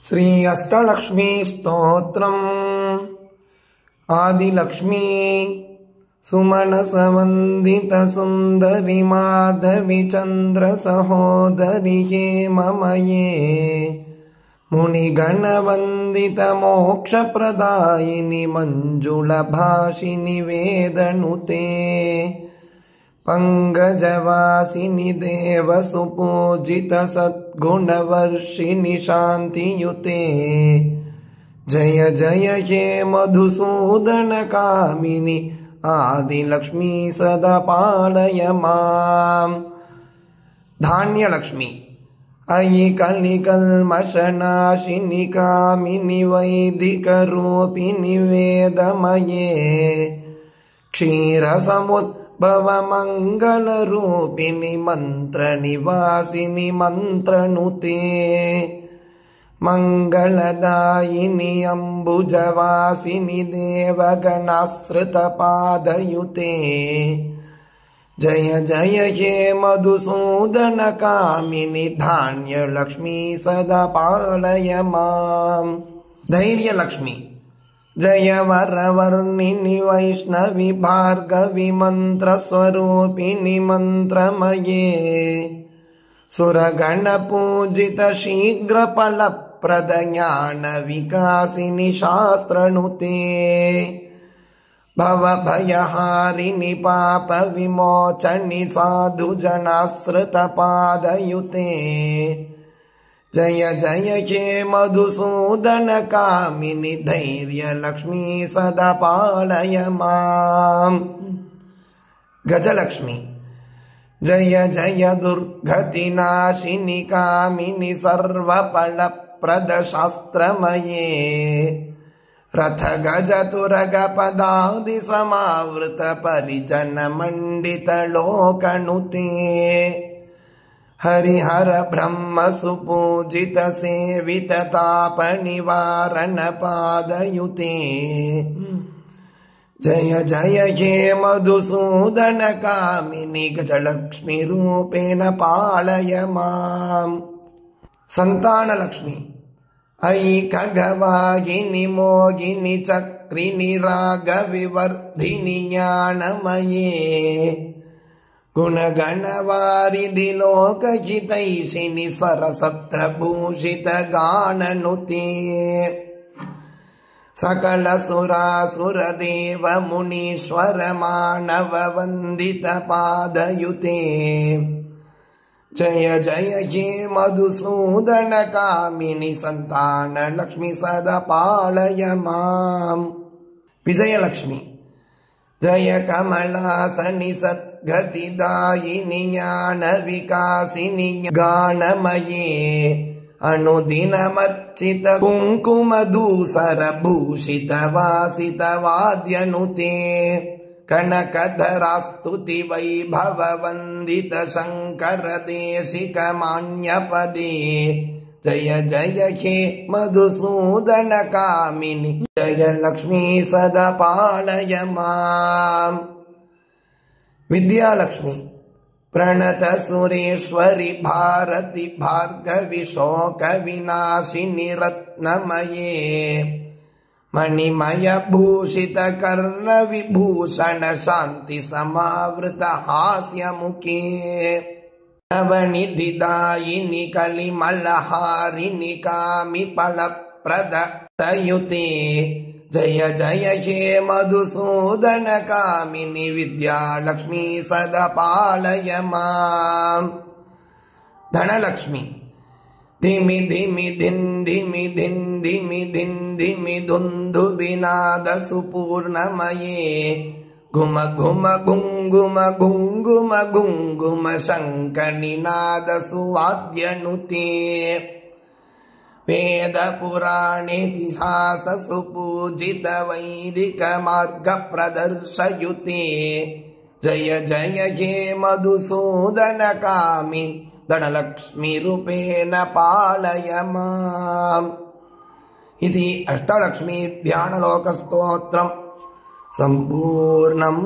श्री अष्टलक्ष्मी स्तोत्रम् आदिलक्ष्मी सुमनसवन्दित सुन्दरि माधवी चन्द्र सहोदरि हेममये मुनिगणवन्दित मोक्षप्रदायिनि मञ्जुलभाषिनि वेदनुते पंकजवासिनि देवसुपूजित सद्गुणवर्षिणि शान्तियुते जय जय हे मधुसूदन कामिनि आदिलक्ष्मी सदा पालय माम्। धान्यलक्ष्मी अयि कलिकल्मषनाशिनि कामिनि वैदिकरूपिणि वेदमये क्षीरसमुद्भवमङ्गलरूपिणि मन्त्रनिवासिनि मन्त्रनुते मङ्गलदायिनि अम्बुजवासिनि देवगणाश्रितपादयुते जय जय हे मधुसूदन कामिनि धान्यलक्ष्मी सदा पालय माम्। धैर्यलक्ष्मी जय वरवर्णिनि वैष्णवि भार्गवि मन्त्रस्वरूपिणि मन्त्रमये सुरगणपूजित शीघ्रफलप्रद ज्ञानविकासिनि शास्त्रनुते भवभयहारिणि पापविमोचनि साधुजनाश्रितपादयुते जय जय हे मधुसूदन कामिनि धैर्यलक्ष्मी सदा पालय माम्। गजलक्ष्मी जय जय दुर्गतिनाशिनि कामिनि सर्वफलप्रद शास्त्रमये रथ गज तुरग पदादि समावृत परिजन मंडित लोकनुते हरिहर ब्रह्म सुपूजित सेवित ताप निवारण पादयुते जय जय हे मधुसूदन कामिनि गजलक्ष्मी रूपेण पालय माम्। संतानलक्ष्मी अयि खगवागिनि मोगिनि चक्रिनि रागविवर्धिनि ज्ञानमये गुणगणवारिधि लोकहितैषिणि सरसप्तभूषित गाननुते सकल सुरासुर देव मुनीश्वर मानव वन्दित पादयुते जय जय हे मधुसूदन कामिनि संतान लक्ष्मी सदा पालय माम्। विजयलक्ष्मी जय कमलासनि सद्गतिदायिनि ज्ञान विकासिनि गानमये अनुदिनमर्चित कुङ्कुमधूसर भूषित वासित वाद्यनुते कनकधरास्तुति वैभव वन्दित शङ्कर देशिक मान्यपदे जय जय हे मधुसूदन कामिनि जय लक्ष्मी सदा पालय माम्। विद्यालक्ष्मी प्रणत सुरेश्वरि भारति भार्गवि शोक विनाशिनि रत्नमये मणिमय भूषित कर्ण विभूषण शांति समावृत हास्य मुखे नवनिधिदायिनि कलिमलहारिणि कामि फलप्रद तयुते जय जय हे मधुसूदन कामिनि विद्यालक्ष्मी सदा पालय माम्। धनलक्ष्मी धिमि धिमि धिन् धिमि धिन् धिमि धिन् धिमि धुन्धुविनाद सुपूर्णमये घुम घुम घुङ्गुम घुङ्गुम घुङ्गुम शङ्खनिनाद सुवाद्यनुते वेद पुराणेतिहास सुपूजित वैदिक मार्ग प्रदर्शयुते जय जय हे मधुसूदन कामिनि धनलक्ष्मी रूपेण पालय माम्। इति अष्टलक्ष्मी ध्यानलोकस्तोत्रम् सम्पूर्णम्।